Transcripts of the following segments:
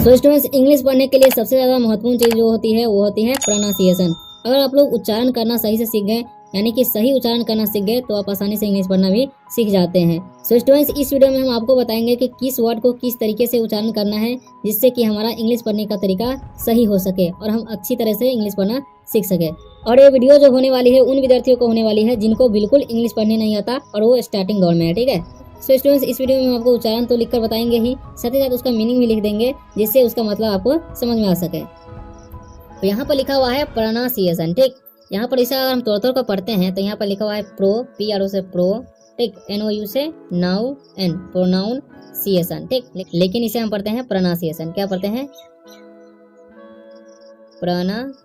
So students, English पढ़ने के लिए सबसे ज़्यादा महत्वपूर्ण चीज़ जो होती है वो होती है प्रोनाउंसिएशन। अगर आप लोग उच्चारण करना सही से सीख गए, यानी कि सही उच्चारण करना सीख गए, तो आप आसानी से इंग्लिश पढ़ना भी सीख जाते हैं। सो स्टूडेंट्स, इस वीडियो में हम आपको बताएंगे कि किस वर्ड को किस तरीके से उच्चारण करना है जिससे कि हमारा इंग्लिश पढ़ने का तरीका सही हो सके और हम अच्छी तरह से इंग्लिश पढ़ना सीख सके। और ये वीडियो जो होने वाली है उन विद्यार्थियों को होने वाली है जिनको बिल्कुल इंग्लिश पढ़ने नहीं आता और वो स्टार्टिंग दौर में है, ठीक है। सो स्टूडेंट्स, इस वीडियो में हम आपको उच्चारण तो लिखकर बताएंगे ही, साथ ही साथ उसका मीनिंग भी लिख देंगे जिससे उसका मतलब आपको समझ में आ सके। तो यहाँ पर लिखा हुआ है प्रोनाउंसिएशन, ठीक। यहाँ पर इसे अगर हम तोड़ को पढ़ते हैं तो यहाँ पर लिखा हुआ है प्रो, PRO से प्रो, ठीक, NOU से नाउ, एन प्रोनाउंसिएशन, ठीक। लेकिन इसे हम पढ़ते हैं प्रोनाउंसिएशन। क्या पढ़ते हैं? प्रोनाउंसिएशन,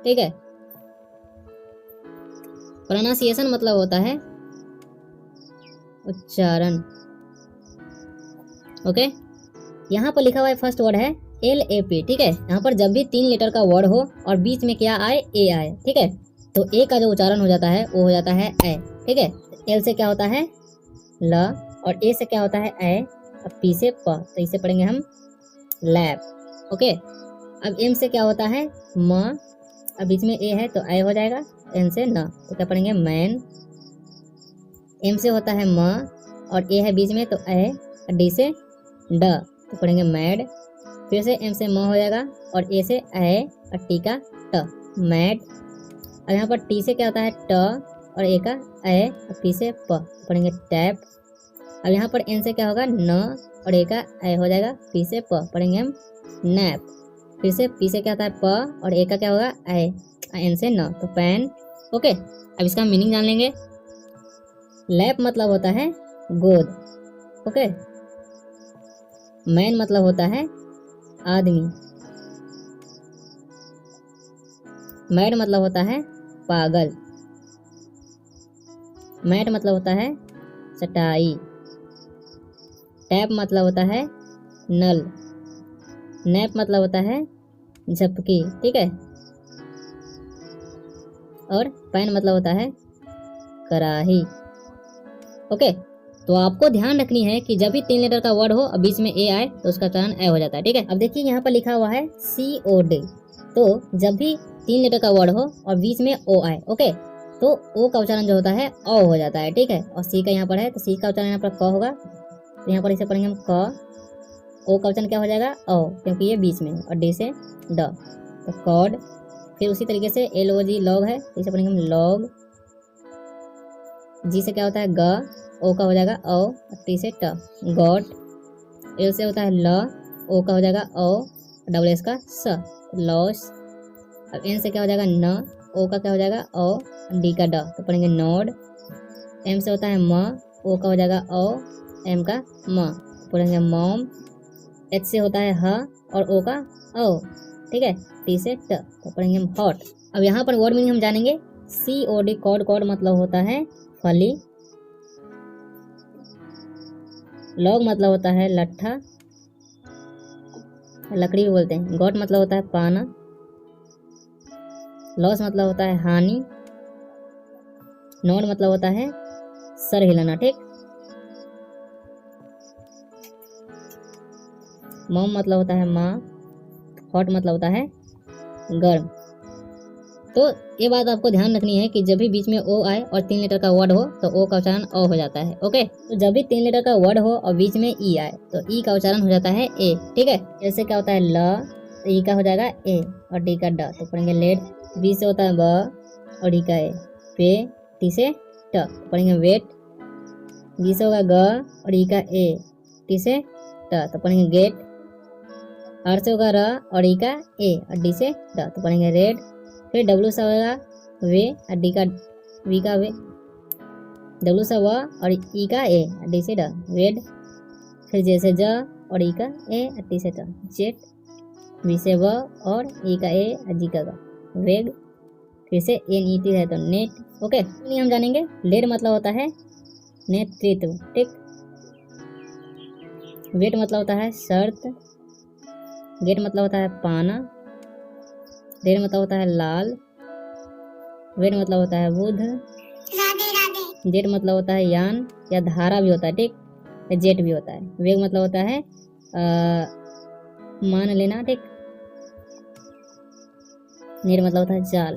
ठीक है। प्रोनाउंसिएशन मतलब होता है उच्चारण, ओके। यहाँ पर लिखा हुआ है फर्स्ट वर्ड है LAP, ठीक है। यहाँ पर जब भी 3 लेटर का वर्ड हो और बीच में क्या आए? A आए, ठीक है, तो A का जो उच्चारण हो जाता है वो हो जाता है ए, ठीक है। L से क्या होता है? ल, और A से क्या होता है? ए, और P से प, तो इसे पढ़ेंगे हम लैप, ओके। अब M से क्या होता है? म, अब बीच में A है तो ए हो जाएगा, N से न, तो क्या पढ़ेंगे? मैन। M से होता है म और A है बीच में तो ए, और D से ड, तो पढ़ेंगे मैड। फिर से M से म हो जाएगा और A से ए और T का ट, मैड। अब यहाँ पर T से क्या होता है? ट, और A का ए और P से प, तो पढ़ेंगे टैप। अब यहाँ पर N से क्या होगा? न, और A का ए हो जाएगा, P से प, पढ़ेंगे हम नैप। फिर से P से क्या होता है? प, और A का क्या होगा? ए, N से न, तो पैन, ओके। अब इसका मीनिंग जान लेंगे। लैप मतलब होता है गोद, ओके। मैन मतलब होता है आदमी। मैड मतलब होता है पागल। मैट मतलब होता है चटाई। टैप मतलब होता है नल। नैप मतलब होता है झपकी, ठीक है। और पैन मतलब होता है कराही, ओके। तो आपको ध्यान रखनी है कि जब भी 3 लेटर का वर्ड हो और बीच में ए आए तो उसका उच्चारण ए हो जाता है, ठीक है। अब देखिए यहाँ पर लिखा हुआ है COD, तो जब भी 3 लेटर का वर्ड हो और बीच में ओ आए, ओके, तो ओ का उच्चारण जो होता है ओ हो जाता है, ठीक है। और सी का यहाँ पर है तो सी का उच्चारण यहाँ पर क होगा, तो यहाँ पर इसे पढ़ेंगे हम क। ओ का उच्चारण क्या हो जाएगा? ओ, क्योंकि ये बीच में है, और डी से ड, तो कॉड। फिर उसी तरीके से LOG लॉग है, तो इसे पढ़ेंगे हम लॉग। जी से क्या होता है? ग, ओ का हो जाएगा ओ, और टी से ट, गॉट। एल से होता है ल, ओ का हो जाएगा ओ, डबल एस का स, लॉस। अब एन से क्या हो जाएगा? न, ओ का क्या हो जाएगा? ओ, डी का ड, तो पढ़ेंगे नोड। एम से होता है म, ओ का हो जाएगा ओ, एम का म, तो पढ़ेंगे मॉम। एच से होता है ह और ओ का ओ, ठीक है। टी से ट, तो पढ़ेंगे हम हॉट। अब यहाँ पर वर्ड मीनिंग हम जानेंगे। COD, कॉड, कॉड मतलब होता है फली। लॉग मतलब होता है लट्ठा, लकड़ी भी बोलते हैं। गॉट मतलब होता है पाना। लॉस मतलब होता है हानि। नोड मतलब होता है सर हिलाना, ठीक। मॉम मतलब होता है माँ। हॉट मतलब होता है गर्म। तो ये बात आपको ध्यान रखनी है कि जब भी बीच में ओ आए और 3 लेटर का वर्ड हो तो ओ का उच्चारण ओ हो जाता है, ओके। तो जब भी 3 लेटर का वर्ड हो और बीच में ई आए तो ई का उच्चारण हो जाता है ए, ठीक है। जैसे क्या होता है? ल, तो ई का हो जाएगा ए, और डी का ड, तो पढ़ेंगे लेड। बी से होता है ब, और डी का ए, पे, टी से ट, तो पढ़ेंगे वेट। बी से होगा ग, और ई का ए, टी से ट, तो पढ़ेंगे गेट। आर से होगा र, और ई का ए, और डी से ड, तो पढ़ेंगे रेड। फिर डब्ल्यू से होगा वे, और डी का वी का वे। डब्ल्यू से व, और ई का ए, और डी से ड, वेड। फिर जे से ज, और ई का ए, और टी से ट, जेट। वी से व, और ई का ए, और जी का ग, वेग। फिर से NET है तो नेट, ओके। नहीं हम जानेंगे। लेड मतलब होता है नेतृत्व, ठीक। वेट मतलब होता है शर्त। गेट मतलब होता है पाना। रेड मतलब होता है लाल। वेड मतलब होता है बुध। जेट मतलब होता है यान या धारा भी होता है, ठीक। जेट भी होता है। वेग मतलब होता है मान लेना, ठीक। नीर मतलब होता है जाल।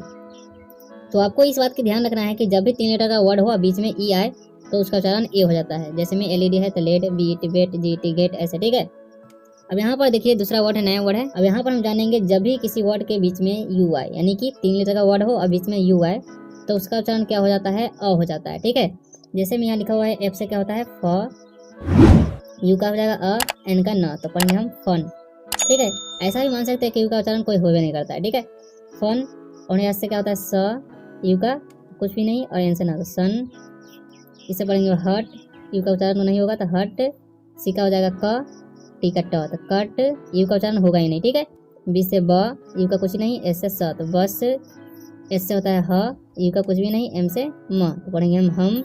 तो आपको इस बात की ध्यान रखना है कि जब भी 3 लेटर का वर्ड हो बीच में ई आए तो उसका उच्चारण ए हो जाता है। जैसे में एलईडी है तो लेड, बीट, बेट, जीटी, गेट, ऐसे, ठीक है। अब यहाँ पर देखिए दूसरा वर्ड है, नया वर्ड है। अब यहाँ पर हम जानेंगे जब भी किसी वर्ड के बीच में यू आए, यानी कि 3 लेटर का वर्ड हो और बीच में यू आए तो उसका उच्चारण क्या हो जाता है, अ हो जाता है, ठीक है। जैसे में यहाँ लिखा हुआ है एफ से क्या होता है फ, यू का हो जाएगा अ, एन का न, तो पढ़ेंगे हम फन, ठीक है। ऐसा भी मान सकते हैं कि यू का उच्चारण कोई होवे नहीं करता है, ठीक है। फन, और यहाँ से क्या होता है स, यू का कुछ भी नहीं और एन से ना, तो सन। इसे पढ़ेंगे हट, यू का उच्चारण तो नहीं होगा तो हट। सी का हो जाएगा क, टी का ट, तो कट। यू का उच्चारण होगा ही नहीं, ठीक है। बी से ब, यू का कुछ नहीं, एस से स, तो बस। एस से होता है ह, यू का कुछ भी नहीं, एम से म, तो पढ़ेंगे हम।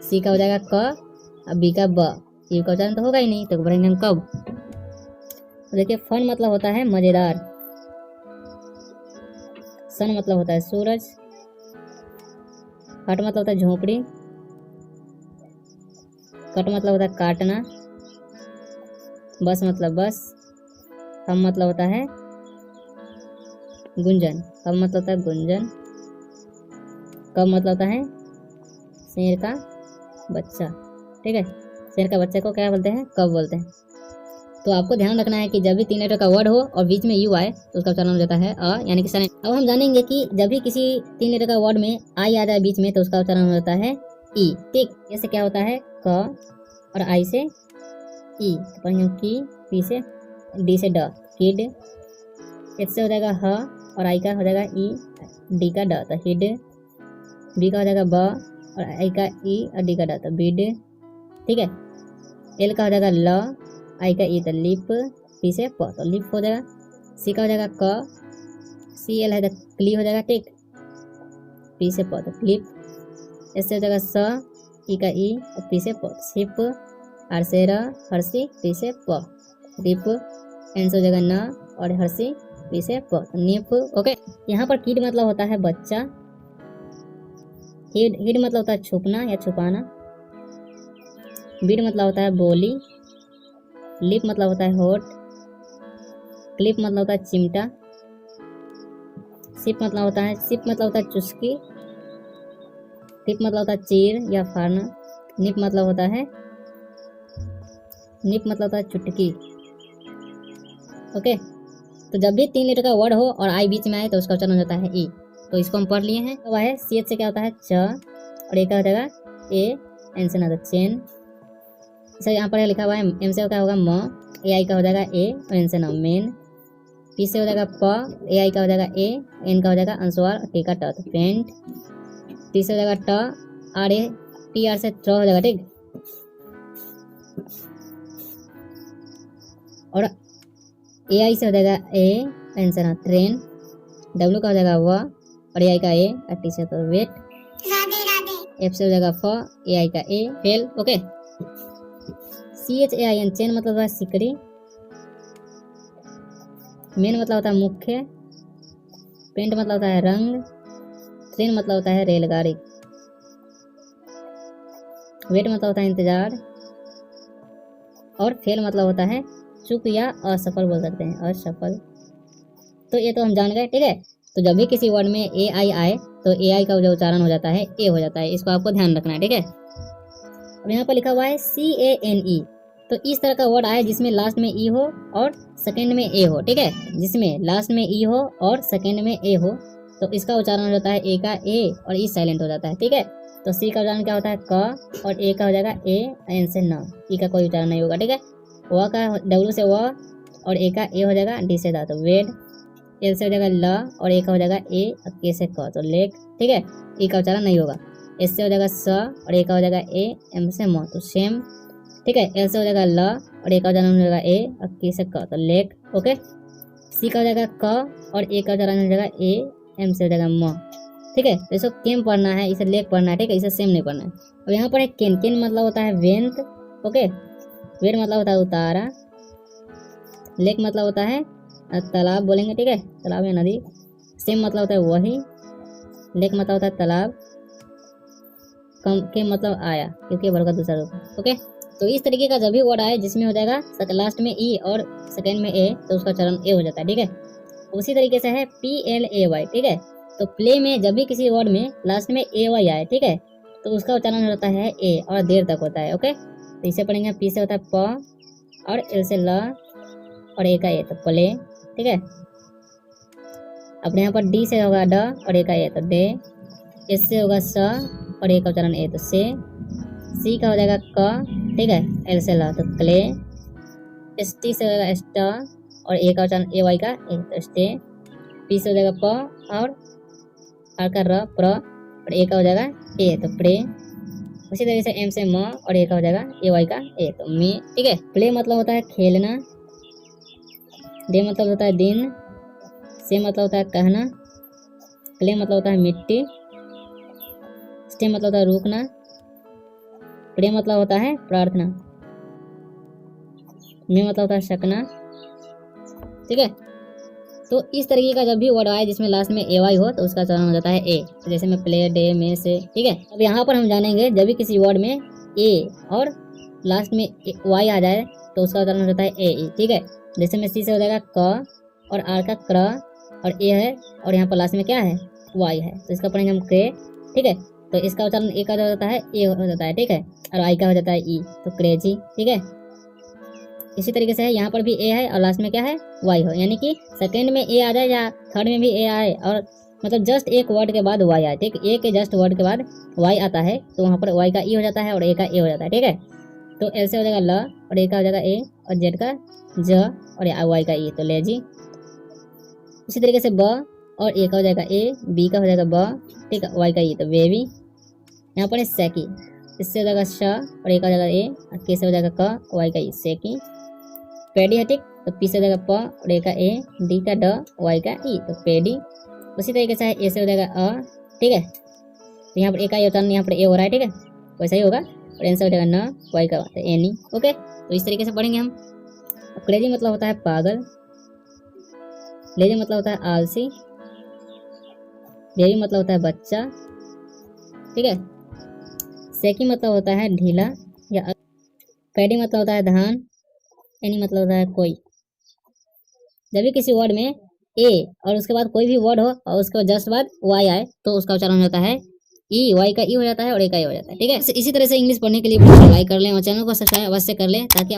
सी का हो जाएगा क, अब बी का ब, यू का उच्चारण तो होगा ही नहीं तो पढ़ेंगे हम कब। तो देखिए फन मतलब होता है मजेदार, सन मतलब होता है सूरज, हट मतलब होता है झोपड़ी, कट मतलब होता है काटना, बस मतलब बस, हम मतलब होता है गुंजन, हम मतलब होता है गुंजन, कब मतलब होता है शेर का बच्चा, ठीक है। शेर का बच्चे को क्या बोलते हैं, कब बोलते हैं। तो आपको ध्यान रखना है कि जब भी 3 लेटर का वर्ड हो और बीच में यू आए तो उसका उच्चारण हो जाता है अ, यानी कि साइलेंट। अब हम जानेंगे कि जब भी किसी 3 लेटर का वर्ड में आई आ जाए बीच में तो उसका उच्चारण हो जाता है ई, ठीक। जैसे क्या होता है क और आई से ई, तो पढ़ेंगे की, पी से, डी से ड, किड। एच से हो जाएगा ह और आई का हो जाएगा ई, डी का ड, तो हिड। बी का हो जाएगा ब और आई का ई और डी का ड, तो बिड, ठीक है। एल का हो जाएगा ल, आई का ई, तो लिप। पी से प, तो लिप हो जाएगा। सी का हो जाएगा क, सी एल है तो क्ली हो जाएगा, ठीक। पी से प, तो क्लिप। एस से हो जाएगा स, ई का ई और पी से प, सिप। आर से र, हर्षी, पी से प, रिप। एन से हो जाएगा न और हर्षी, पी से प, निप, ओके। यहाँ पर किड मतलब होता है बच्चा, हिड, हिड मतलब होता है छुपना या छुपाना, बीड मतलब होता है बोली, लिप मतलब होता है होठ, क्लिप मतलब होता है चिमटा, सिप मतलब होता है, सिप मतलब होता है चुस्की, टिप मतलब होता है चीर या फाड़ना, निप मतलब होता है, निप मतलब होता है चुटकी, ओके। तो जब भी 3 लेटर का वर्ड हो और आई बीच में आए तो उसका उच्चारण हो जाता है ई। तो इसको हम पढ़ लिए हैं। तो वह है सी एच से क्या होता है च और ए का हो जाएगा ए, एन से ना तो चैन। सर यहाँ पर लिखा हुआ है एम से क्या होगा म, ए आई का हो जाएगा ए और एन से ना मेन। पी से हो जाएगा प, ए आई का हो जाएगा ए, एन का हो जाएगा अनुस्वार, टी का ट, तो पेंट। टी से हो जाएगा ट, आर ए, टी आर से ट्र हो जाएगा, ठीक। और ए आई से हो जाएगा ए, एन से ना ट्रेन। डब्ल्यू का हो जाएगा व और ए आई का ए और टी से तो वेट। एफ से हो जाएगा फ, ए आई का A, fail, okay. C H A I N, chain मतलब होता है सिकड़ी। मेन मतलब होता है मुख्य। पेंट मतलब होता है रंग। ट्रेन मतलब होता है रेलगाड़ी। वेट मतलब होता है इंतजार। और फेल मतलब होता है चूक या असफल बोल सकते हैं, असफल। तो ये तो हम जान गए, ठीक है। तो जब भी किसी वर्ड में ए आई आए तो ए आई का जो उच्चारण हो जाता है ए हो जाता है, इसको आपको ध्यान रखना है, ठीक है। अब यहाँ पर लिखा हुआ है सी ए एन ई, तो इस तरह का वर्ड आए जिसमें लास्ट में ई हो और सेकेंड में ए हो, ठीक है। जिसमें लास्ट में ई हो और सेकेंड में ए हो तो इसका उच्चारण हो जाता है ए का ए और ई साइलेंट हो जाता है, ठीक है। तो सी का उच्चारण क्या होता है क और ए का हो जाएगा ए, एन से न, ई का कोई उच्चारण नहीं होगा, ठीक है। व का डब्ल्यू से व और ए का ए हो जाएगा, डी से दा तो वेड। एल से हो जाएगा ल और ए का हो जाएगा ए और के से क तो लेक, ठीक है। ई का उच्चारण नहीं होगा। एस से हो जाएगा स और ए का हो जाएगा ए, एम से म तो सेम, ठीक है। एल से हो जाएगा ल और ए का उच्चारण हो जाएगा ए और के से क तो लेक, ओके। सी का हो जाएगा क और ए का उच्चारण हो जाएगा ए, एम से हो जाएगा म, ठीक है। तो इसको केम पढ़ना है, इसे लेक पढ़ना है, ठीक है। इसे सेम नहीं पढ़ना है। अब यहाँ पर है केन, केन मतलब होता है वेंत, ओके। वेट मतलब होता है उतारा। लेक मतलब होता है तालाब बोलेंगे, ठीक है, तालाब या नदी। सेम मतलब होता है वही। लेक मतलब होता है तालाब। कम के मतलब आया क्योंकि वर्ग का दूसरा रूप है, ओके। तो इस तरीके का जब भी वर्ड आए जिसमें हो जाएगा लास्ट में ई और सेकेंड में ए, तो उसका उच्चारण ए हो जाता है। ठीक है, उसी तरीके से है PLAY। ठीक है, तो प्ले में जब भी किसी वर्ड में लास्ट में AY आए, ठीक है, तो उसका उच्चारण होता है ए और देर तक होता है। ओके, तो इसे पढ़ेंगे। पी से होता है प और एल से ल और ए का ए, तो प्ले। ठीक है, अपने यहाँ पर डी से होगा ड और ए का ए, तो डे। एस से होगा स और ए का उच्चारण ए, तो से। सी का हो जाएगा क। ठीक है, एल से ल, तो क्ले। एस टी से होगा एस्ट और ए का उच्चारण AY का ए, तो स्टे। पी से हो जाएगा प और आर का र, प्र और ए का हो जाएगा ए, तो प्रे। उसी तरीके से एम से म और ए का हो जाएगा AY का ए, तो मे। ठीक है, प्ले मतलब होता है खेलना। डे मतलब होता है दिन। से मतलब होता है कहना। क्ले मतलब होता है मिट्टी। स्टे मतलब होता है रुकना। प्रे मतलब होता है प्रार्थना। मे मतलब होता है सकना। ठीक है, तो इस तरीके का जब भी वर्ड आए जिसमें लास्ट में AY हो, तो उसका उच्चारण हो जाता है ए। तो जैसे में प्ले, डे, में, से। ठीक है, अब यहाँ पर हम जानेंगे जब भी किसी वर्ड में ए और लास्ट में Y आ जाए, तो उसका उच्चारण हो जाता है ए। ठीक है, जैसे में सी से हो जाएगा क और आर का क्र और ए है और यहाँ पर लास्ट में क्या है, Y है, तो इसका पढ़ेंगे हम क्रे। ठीक है, तो इसका उच्चारण ए का हो जाता है ए हो जाता है। ठीक है, और आई का हो जाता है ई, तो क्रेजी। ठीक है, इसी तरीके से है, यहाँ पर भी ए है और लास्ट में क्या है, Y हो, यानी कि सेकंड में ए आ जाए या थर्ड में भी ए आए और मतलब जस्ट एक वर्ड के बाद Y आए। ठीक, ए के जस्ट वर्ड के बाद Y आता है, तो वहाँ पर Y का ई हो जाता है और ए का ए हो जाता है। ठीक है, तो एल से हो जाएगा ल और ए का हो जाएगा ए और जेड का ज और Y का ई, तो लेजी। इसी तरीके से ब और ए का हो जाएगा ए, बी का हो जाएगा ब। ठीक है, Y का ई, तो बेबी। यहाँ पर है सैकी। इससे हो जाएगा श और ए का हो जाएगा ए और के से हो जाएगा क, Y का ई, सेकी। पेडी है। ठीक, तो पी से हो जाएगा प और ए का ए, डी का ड, Y का ई, तो पेडी। उसी तरीके से ए से हो जाएगा अ। ठीक है, तो यहाँ पर ए का उच्चारण यहाँ पर ए हो रहा है। ठीक है, वैसा ही होगा। और एन से हो जाएगा न, Y का, तो एनी। ओके, तो इस तरीके से पढ़ेंगे हम। क्रेजी मतलब होता है पागल। लेजी मतलब होता है आलसी। बेबी मतलब होता है बच्चा। ठीक है, सेकी मतलब होता है ढीला या पैडी मतलब होता है धान। एनी मतलब होता है कोई। जब भी किसी वर्ड में ए और उसके बाद कोई भी वर्ड हो और उसके जस्ट बाद Y आए, तो उसका उच्चारण होता है ई। Y का ई हो जाता है और ए का ए हो जाता है। ठीक है, इसी तरह से इंग्लिश पढ़ने के लिए वीडियो को लाइक कर लें और चैनल को सब्सक्राइब अवश्य कर लें, ताकि